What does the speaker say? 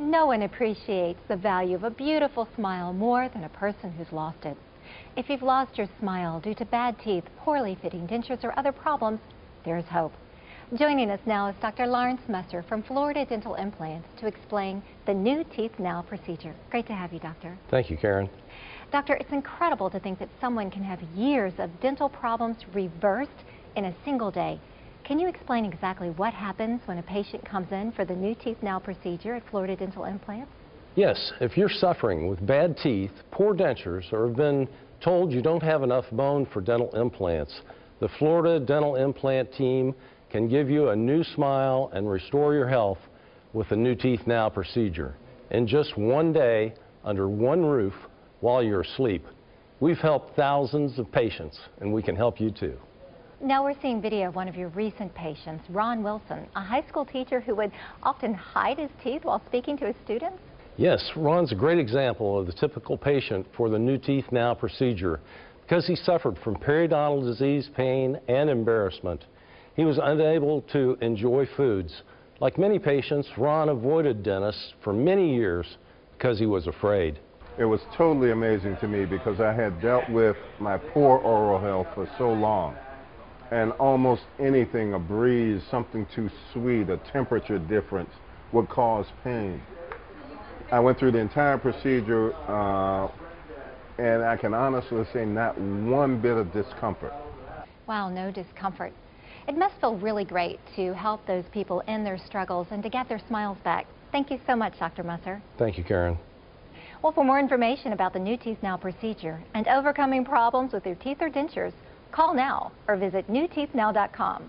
No one appreciates the value of a beautiful smile more than a person who's lost it. If you've lost your smile due to bad teeth, poorly fitting dentures, or other problems, there's hope. Joining us now is Dr. Lawrence Messer from Florida Dental Implants to explain the New Teeth Now procedure. Great to have you, Doctor. Thank you, Karen. Doctor, it's incredible to think that someone can have years of dental problems reversed in a single day. Can you explain exactly what happens when a patient comes in for the New Teeth Now procedure at Florida Dental Implants? Yes, if you're suffering with bad teeth, poor dentures, or have been told you don't have enough bone for dental implants, the Florida Dental Implant team can give you a new smile and restore your health with the New Teeth Now procedure in just one day under one roof while you're asleep. We've helped thousands of patients, and we can help you too. Now we're seeing video of one of your recent patients, Ron Wilson, a high school teacher who would often hide his teeth while speaking to his students. Yes, Ron's a great example of the typical patient for the New Teeth Now procedure because he suffered from periodontal disease, pain, and embarrassment. He was unable to enjoy foods. Like many patients, Ron avoided dentists for many years because he was afraid. It was totally amazing to me because I had dealt with my poor oral health for so long. And almost anything, a breeze, something too sweet, a temperature difference would cause pain. I went through the entire procedure and I can honestly say not one bit of discomfort. Wow, no discomfort. It must feel really great to help those people in their struggles and to get their smiles back. Thank you so much, Dr. Messer. Thank you, Karen. Well, for more information about the New Teeth Now procedure and overcoming problems with your teeth or dentures, call now or visit newteethnow.com.